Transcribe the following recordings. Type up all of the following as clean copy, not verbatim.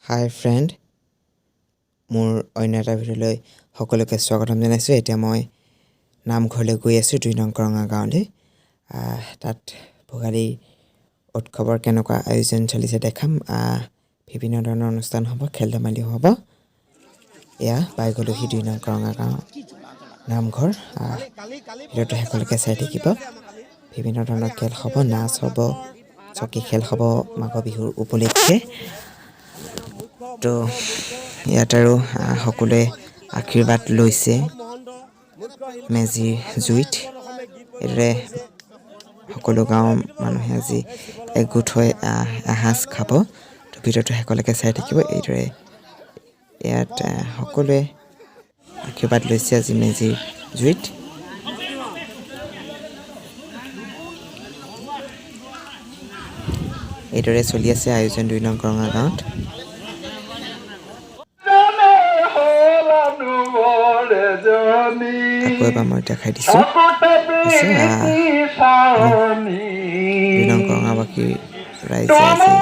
হাই friend, মোৰ অন্য এটা ভিডিঅ'লৈ সকলোকে স্বাগতম জনাইছোঁ। এতিয়া মই নামঘৰলৈ গৈ আছোঁ ২ নং কৰঙা গাঁৱলৈ। তাত ভোগালী উৎসৱৰ কেনেকুৱা আয়োজন চলিছে দেখাম। বিভিন্ন ধৰণৰ অনুষ্ঠান হ'ব, খেল ধেমালি হ'ব। এয়া পাই গ'লোহি ২ নং কৰঙা গাঁও নামঘৰ। ভিডিঅ'টো শেষলৈকে চাই থাকিব। বিভিন্ন ধৰণৰ খেল হ'ব, নাচ হ'ব, চকী খেল হ'ব মাঘৰ বিহুৰ উপলক্ষে। তো ইয়াত আৰু সকলোৱে আশীৰ্বাদ লৈছে মেজিৰ জুইত। এইদৰে সকলো গাঁৱৰ মানুহে আজি একগোট হৈ এসাঁজ খাব। তো ভিডিঅ'টো শেষলৈকে চাই থাকিব। এইদৰে ইয়াত সকলোৱে আশীৰ্বাদ লৈছে আজি মেজিৰ জুইত। এইদৰে চলি আছে আয়োজন ২ নং কৰঙা গাঁৱত। আকৌ এবাৰ মই দেখাই দিছোঁ। ২ নং কৰঙাবাসীৰ ৰাইজে আজি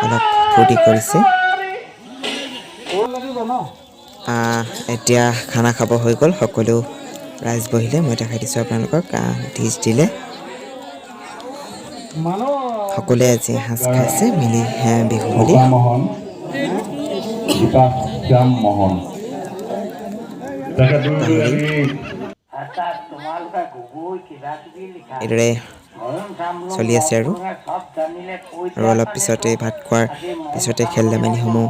অলপ ফূৰ্তি কৰিছে। এতিয়া খানা খাব হৈ গ'ল, সকলো ৰাইজ বহিলে। মই দেখাই দিছোঁ আপোনালোকক। ডিছ দিলে, সকলোৱে আজি এসাঁজ খাইছে মিলি বিহু বুলি। এইদৰে চলি আছে আৰু অলপ পিছতে ভাত খোৱাৰ পিছতে খেল ধেমালিসমূহ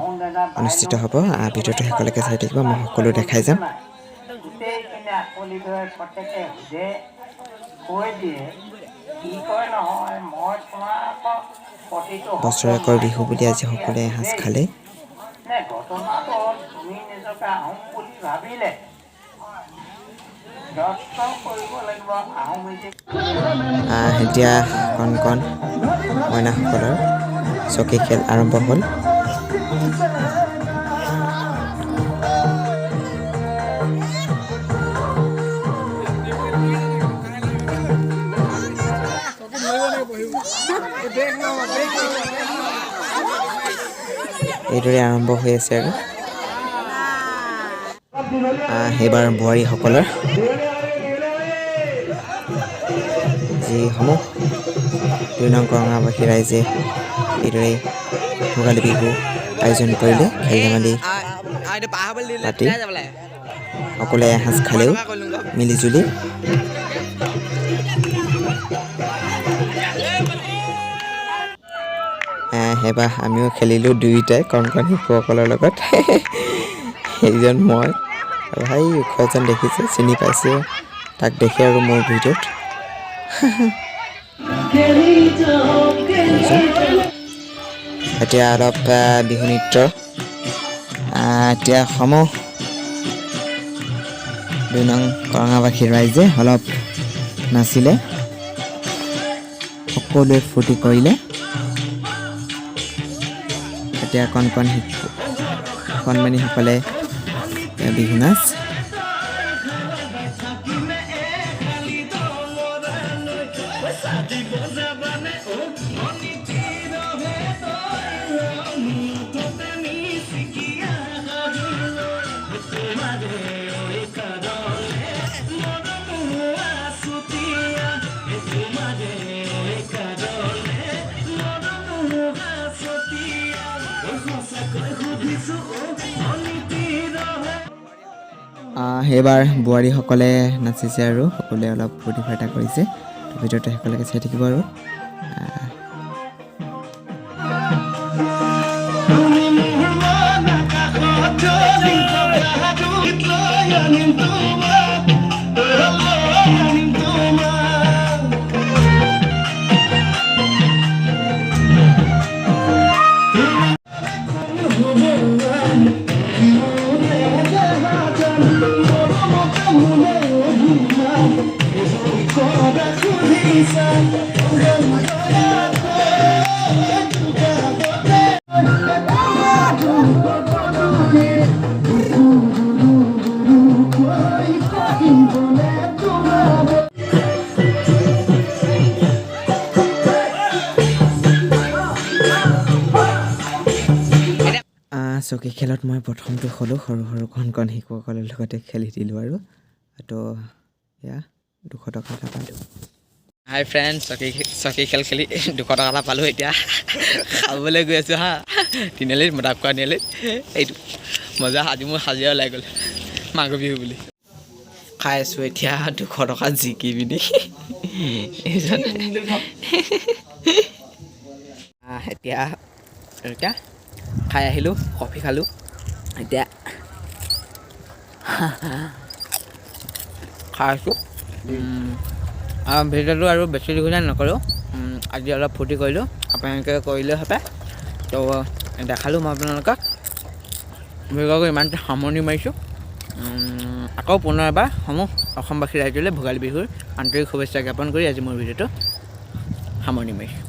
অনুষ্ঠিত হ'ব। ভিডিঅ'টো শেষলৈকে চাই থাকিব, মই সকলো দেখাই যাম। বছৰেকৰ বিহু বুলি আজি সকলোৱে এসাঁজ খালে। এতিয়া কণ কণ মইনাসকলৰ চকী খেল আৰম্ভ হ'ল। এইদৰে আৰম্ভ হৈ আছে আৰু এইবাৰ বোৱাৰীসকলৰ যিসমূহ ২ নং কৰঙাবাসী ৰাইজে এইদৰে ভোগালী বিহু আয়োজন কৰিলে। খেল ধেমালি পাতি সকলোৱে এসাঁজ খালেও মিলিজুলি। এইবাৰ আমিও খেলিলোঁ দুয়োটাই কণ কণ শিশুসকলৰ লগত। এইজন মই আৰু ভাই ওখজন দেখিছে, চিনি পাইছে তাক দেখে আৰু মোৰ ভিডিঅ'ত। এতিয়া অলপ বিহু নৃত্য এতিয়া সমূহ ২ নং কৰঙাবাসীৰ ৰাইজে অলপ নাচিলে, সকলোৱে ফূৰ্তি কৰিলে। এতিয়া কণ কণ কণমানিসকলে বিহু নাচ। এইবাৰ বোৱাৰীসকলে নাচিছে আৰু সকলোৱে অলপ ফূৰ্তি ফাৰ্তা কৰিছে। ভিডিঅ'টো শেষলৈকে চাই থাকিব আৰু চকী খেলত মই প্ৰথমটো হ'লোঁ সৰু কণ শিশুসকলৰ লগতে খেলি দিলোঁ আৰু তো এয়া 200 টকা এটা পালোঁ। হাই ফ্ৰেণ্ড, চকী খেল খেলি 200 টকা এটা পালোঁ। এতিয়া খাবলৈ গৈ আছোঁ হা, তিনিআলিত মদাবখোৱা তিনিআলিত। এইটো মজা, আজি মোৰ হাজিৰা ওলাই গ'ল মাঘ বিহু বুলি। খাই আছোঁ এতিয়া 200 টকা জিকি পিনি। এতিয়া খাই আহিলোঁ, কফি খালোঁ। এতিয়া খাই আছোঁ। ভিডিঅ'টো আৰু বেছি দীঘলীয়া নকৰোঁ, আজি অলপ ফূৰ্তি কৰিলোঁ, আপোনালোকে কৰিলে হেঁপাহ। তো দেখালোঁ মই আপোনালোকক। ভিডিঅ'টো ইমানতে সামৰণি মাৰিছোঁ। আকৌ পুনৰ এবাৰ সমূহ অসমবাসী ৰাইজলৈ ভোগালী বিহুৰ আন্তৰিক শুভেচ্ছা জ্ঞাপন কৰি আজি মোৰ ভিডিঅ'টো সামৰণি মাৰিছোঁ।